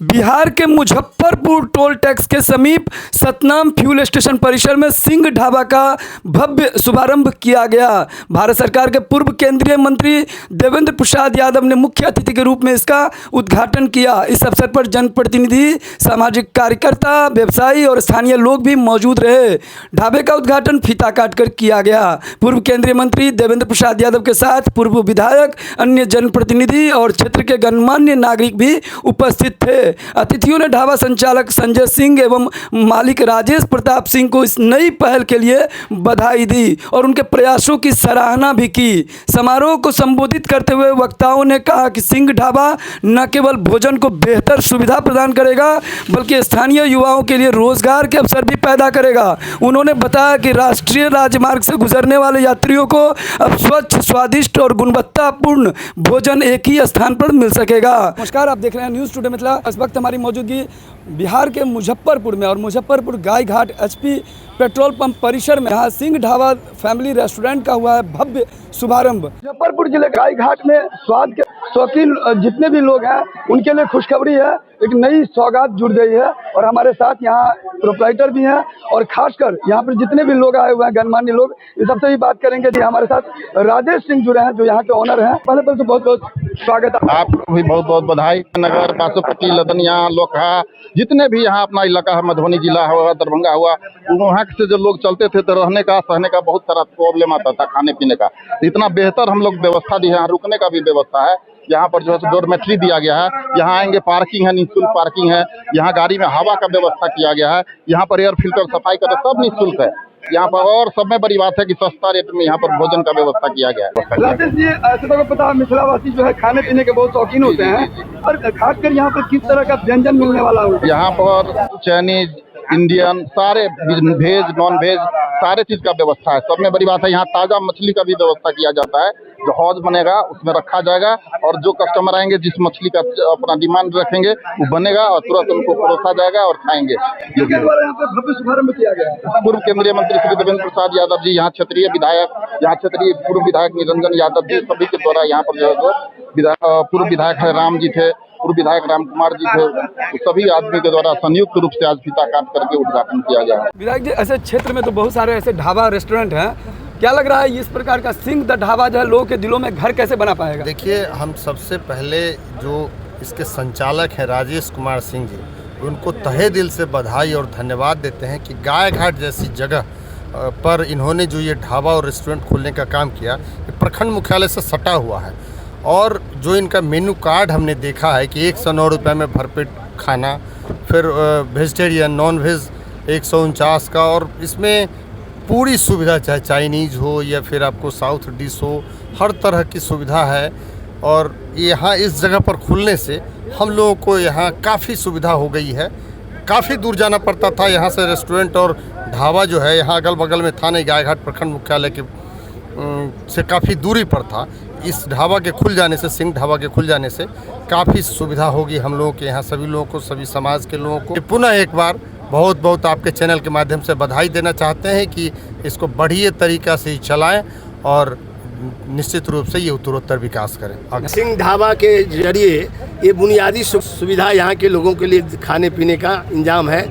बिहार के Muzaffarpur toll tax के समीप सतनाम फ्यूल स्टेशन परिसर में सिंह ढाबा का भव्य शुभारंभ किया गया। भारत सरकार के पूर्व केंद्रीय मंत्री देवेंद्र प्रसाद यादव ने मुख्य अतिथि के रूप में इसका उद्घाटन किया। इस अवसर पर जनप्रतिनिधि, सामाजिक कार्यकर्ता, व्यवसायी और स्थानीय लोग भी मौजूद रहे। ढाबे का उद्घाटन फीता काटकर किया गया। पूर्व केंद्रीय मंत्री देवेंद्र प्रसाद यादव के साथ पूर्व विधायक, अन्य जनप्रतिनिधि और क्षेत्र के गणमान्य नागरिक भी उपस्थित थे। अतिथियों ने ढाबा संचालक संजय सिंह एवं मालिक राजेश प्रताप सिंह को इस नई पहल के लिए बधाई दी और उनके प्रयासों की सराहना भी की। समारोह को संबोधित करते हुए वक्ताओं ने कहा कि सिंह ढाबा न केवल भोजन को बेहतर सुविधा प्रदान करेगा बल्कि स्थानीय युवाओं के लिए रोजगार के अवसर भी पैदा करेगा। उन्होंने बताया कि राष्ट्रीय राजमार्ग से गुजरने वाले यात्रियों को अब स्वच्छ, स्वादिष्ट और गुणवत्तापूर्ण भोजन एक ही स्थान पर मिल सकेगा। नमस्कार, आप देख रहे हैं न्यूज़ टुडे मिथिला। इस वक्त हमारी मौजूदगी बिहार के मुजफ्फरपुर में और मुजफ्फरपुर गाय घाट एचपी पेट्रोल पंप परिसर में यहाँ सिंह ढाबा फैमिली रेस्टोरेंट का हुआ है भव्य शुभारंभ। मुजफ्फरपुर जिले गाय घाट में स्वाद के शौकीन जितने भी लोग हैं उनके लिए खुशखबरी है, एक नई सौगात जुड़ गई है और हमारे साथ यहाँ प्रोप्राइटर भी हैं और खासकर यहाँ पर जितने भी लोग आए हुए हैं गणमान्य लोग, इस सबसे भी बात करेंगे। कि हमारे साथ राजेश सिंह जुड़े हैं जो यहाँ के ओनर हैं। पहले तो बहुत बहुत स्वागत है। आपको भी बहुत बहुत बधाई। नगर, बासोपट्टी, लदनिया, लोकहा, जितने भी यहाँ अपना इलाका है, मधुबनी जिला हुआ, दरभंगा हुआ, वहाँ से जो लोग चलते थे तो रहने का, सहने का बहुत सारा प्रॉब्लम आता था, खाने पीने का। इतना बेहतर हम लोग व्यवस्था दी है, यहाँ रुकने का भी व्यवस्था है। यहाँ पर जो है डोरमेट्री दिया गया है। यहाँ आएंगे, पार्किंग है, निःशुल्क पार्किंग है। यहाँ गाड़ी में हवा का व्यवस्था किया गया है। यहाँ पर एयर फिल्टर, सफाई का सब निःशुल्क है यहाँ पर। और सब में बड़ी बात है कि सस्ता रेट में यहाँ पर भोजन का व्यवस्था किया गया है। राजेश जी, ऐसे तो पता है मिथिलावासी जो है खाने पीने के बहुत शौकीन होते हैं और खासकर यहाँ पर किस तरह का व्यंजन मिलने वाला हो? यहाँ पर चाइनीज, इंडियन, सारे वेज, नॉन वेज, सारे चीज का व्यवस्था है। सब में बड़ी बात है यहाँ ताजा मछली का भी व्यवस्था किया जाता है। जो हौज बनेगा उसमें रखा जाएगा और जो कस्टमर आएंगे जिस मछली का अपना डिमांड रखेंगे वो बनेगा और तुरंत उनको परोसा जाएगा और खाएंगे। यहाँ पर भव्य शुभारंभ किया गया है। पूर्व केंद्रीय मंत्री श्री देवेंद्र प्रसाद यादव जी, यहाँ क्षेत्रीय विधायक, यहाँ क्षेत्रीय पूर्व विधायक निरंजन यादव जी, सभी के द्वारा यहाँ पर जो है पूर्व विधायक है राम जी थे, पूर्व विधायक राम कुमार जी थे, तो सभी आदमी के द्वारा संयुक्त रूप से आज फीता काट करके उद्घाटन किया गया है। विधायक जी, ऐसे क्षेत्र में तो बहुत सारे ऐसे ढाबा रेस्टोरेंट हैं, क्या लग रहा है इस प्रकार का सिंह द ढाबा जो है लोगों के दिलों में घर कैसे बना पाएगा? देखिए, हम सबसे पहले जो इसके संचालक हैं राजेश कुमार सिंह जी, उनको तहे दिल से बधाई और धन्यवाद देते हैं कि गाय घाट जैसी जगह पर इन्होंने जो ये ढाबा और रेस्टोरेंट खोलने का काम किया, ये प्रखंड मुख्यालय से सटा हुआ है। और जो इनका मेनू कार्ड हमने देखा है कि 109 रुपये में भरपेट खाना, फिर वेजिटेरियन, नॉन वेज 149 का, और इसमें पूरी सुविधा, चाहे चाइनीज़ हो या फिर आपको साउथ डिश हो, हर तरह की सुविधा है। और यहाँ इस जगह पर खुलने से हम लोगों को यहाँ काफ़ी सुविधा हो गई है। काफ़ी दूर जाना पड़ता था, यहाँ से रेस्टोरेंट और ढाबा जो है यहाँ अगल बगल में था नहीं, गाय घाट प्रखंड मुख्यालय के से काफ़ी दूरी पर था। इस ढाबा के खुल जाने से, सिंह ढाबा के खुल जाने से काफ़ी सुविधा होगी हम लोगों के यहाँ, सभी लोगों को, सभी समाज के लोगों को। पुनः एक बार बहुत बहुत आपके चैनल के माध्यम से बधाई देना चाहते हैं कि इसको बढ़िया तरीक़ा से चलाएं और निश्चित रूप से ये उत्तरोत्तर विकास करें। सिंह ढाबा के जरिए ये बुनियादी सुविधा यहाँ के लोगों के लिए खाने पीने का इंतजाम है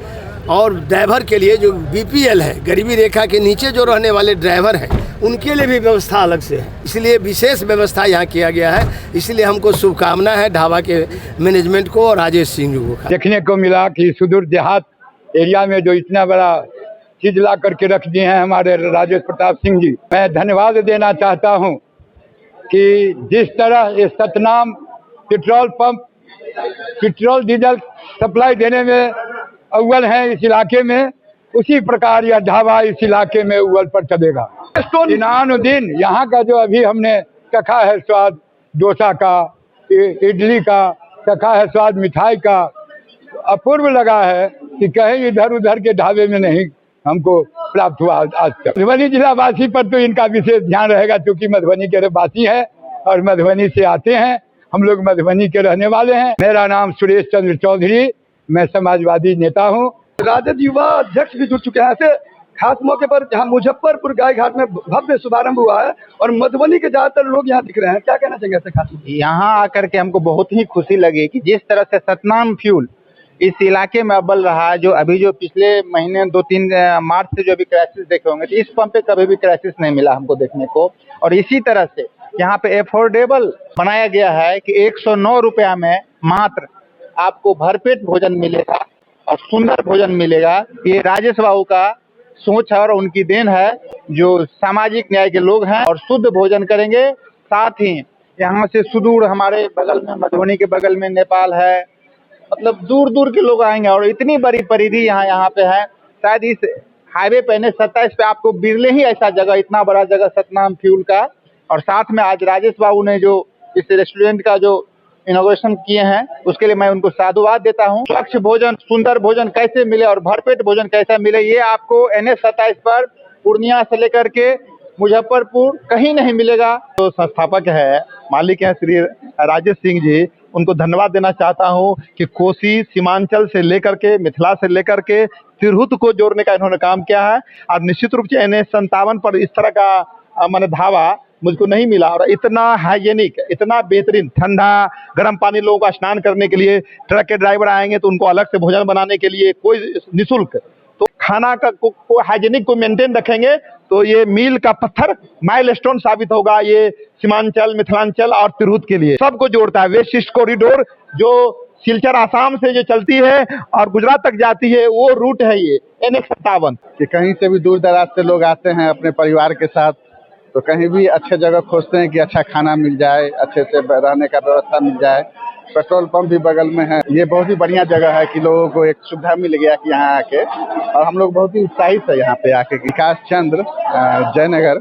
और ड्राइवर के लिए जो बीपीएल है, गरीबी रेखा के नीचे जो रहने वाले ड्राइवर हैं, उनके लिए भी व्यवस्था अलग से है। इसलिए विशेष व्यवस्था यहाँ किया गया है। इसलिए हमको शुभकामना है ढाबा के मैनेजमेंट को और राजेश सिंह जी को। देखने को मिला कि सुदूर देहात एरिया में जो इतना बड़ा चीज ला करके रख दिए हैं हमारे राजेश प्रताप सिंह जी, मैं धन्यवाद देना चाहता हूं कि जिस तरह ये Satnam petrol pump petrol diesel supply देने में अव्वल हैं इस इलाके में, उसी प्रकार यह ढाबा इस इलाके में अव्वल पर चलेगा। दिनानुदिन यहाँ का जो अभी हमने चखा है स्वाद डोसा का, इडली का, चखा है स्वाद मिठाई का, अपूर्व लगा है कि कहीं इधर उधर के ढाबे में नहीं हमको प्राप्त हुआ आज तक। मधुबनी जिला वासी पर तो इनका विशेष ध्यान रहेगा, क्योंकि मधुबनी के वासी है और मधुबनी से आते हैं। हम लोग मधुबनी के रहने वाले हैं। मेरा नाम सुरेश चंद्र चौधरी, मैं समाजवादी नेता हूँ। राजद युवा अध्यक्ष भी जुड़ चुके हैं। ऐसे खास मौके पर जहाँ मुजफ्फरपुर गाय घाट में भव्य शुभारंभ हुआ है और मधुबनी के ज्यादातर लोग यहाँ दिख रहे हैं, क्या कहना चाहिए ऐसे खास? यहाँ आकर के हमको बहुत ही खुशी लगी कि जिस तरह से सतनाम फ्यूल इस इलाके में अव्वल रहा। जो अभी जो पिछले महीने 2-3 मार्च से जो अभी क्राइसिस देखे होंगे, तो इस पंप पे कभी भी क्राइसिस नहीं मिला हमको देखने को। और इसी तरह से यहाँ पे एफोर्डेबल बनाया गया है कि 109 रुपया में मात्र आपको भरपेट भोजन मिलेगा और सुंदर भोजन मिलेगा। ये राजेश बाबू का सोच है और उनकी देन है, जो सामाजिक न्याय के लोग हैं और शुद्ध भोजन करेंगे। साथ ही यहाँ से सुदूर हमारे बगल में मधुबनी के बगल में नेपाल है, मतलब दूर दूर के लोग आएंगे और इतनी बड़ी परिधि यहाँ पे है। शायद इस हाईवे पे NH-27 पे आपको बिरले ही ऐसा जगह, इतना बड़ा जगह सतनाम फ्यूल का। और साथ में आज राजेश बाबू ने जो इस रेस्टोरेंट का जो इनोवेशन किए हैं, उसके लिए मैं उनको साधुवाद देता हूँ। स्वच्छ भोजन, सुंदर भोजन कैसे मिले और भरपेट भोजन कैसा मिले, ये आपको NH-27 पर पूर्णिया से लेकर के मुजफ्फरपुर कहीं नहीं मिलेगा। जो संस्थापक है, मालिक हैं श्री राजेश सिंह जी, उनको धन्यवाद देना चाहता हूं कि कोसी सीमांचल से लेकर के मिथिला से लेकर के तिरहुत को जोड़ने का इन्होंने काम किया है। और निश्चित रूप से NH-57 पर इस तरह का माने धावा मुझको नहीं मिला। और इतना हाइजेनिक, इतना बेहतरीन, ठंडा गर्म पानी लोगों का स्नान करने के लिए, ट्रक के ड्राइवर आएंगे तो उनको अलग से भोजन बनाने के लिए कोई निःशुल्क, तो खाना का को हाइजेनिक को मेंटेन रखेंगे तो ये मील का पत्थर माइलस्टोन साबित होगा। ये सीमांचल, मिथिलांचल और तिरहुत के लिए सबको जोड़ता है। वेस्ट ईस्ट कॉरिडोर जो सिलचर आसाम से जो चलती है और गुजरात तक जाती है, वो रूट है ये NH-57। कि कहीं से भी दूर दराज से लोग आते हैं अपने परिवार के साथ, तो कहीं भी अच्छे जगह खोजते हैं कि अच्छा खाना मिल जाए, अच्छे से रहने का व्यवस्था मिल जाए। पेट्रोल पंप भी बगल में है। ये बहुत ही बढ़िया जगह है कि लोगों को एक सुविधा मिल गया कि यहाँ आके, और हम लोग बहुत ही उत्साहित है यहाँ पे आके। विकास चंद्र, जयनगर।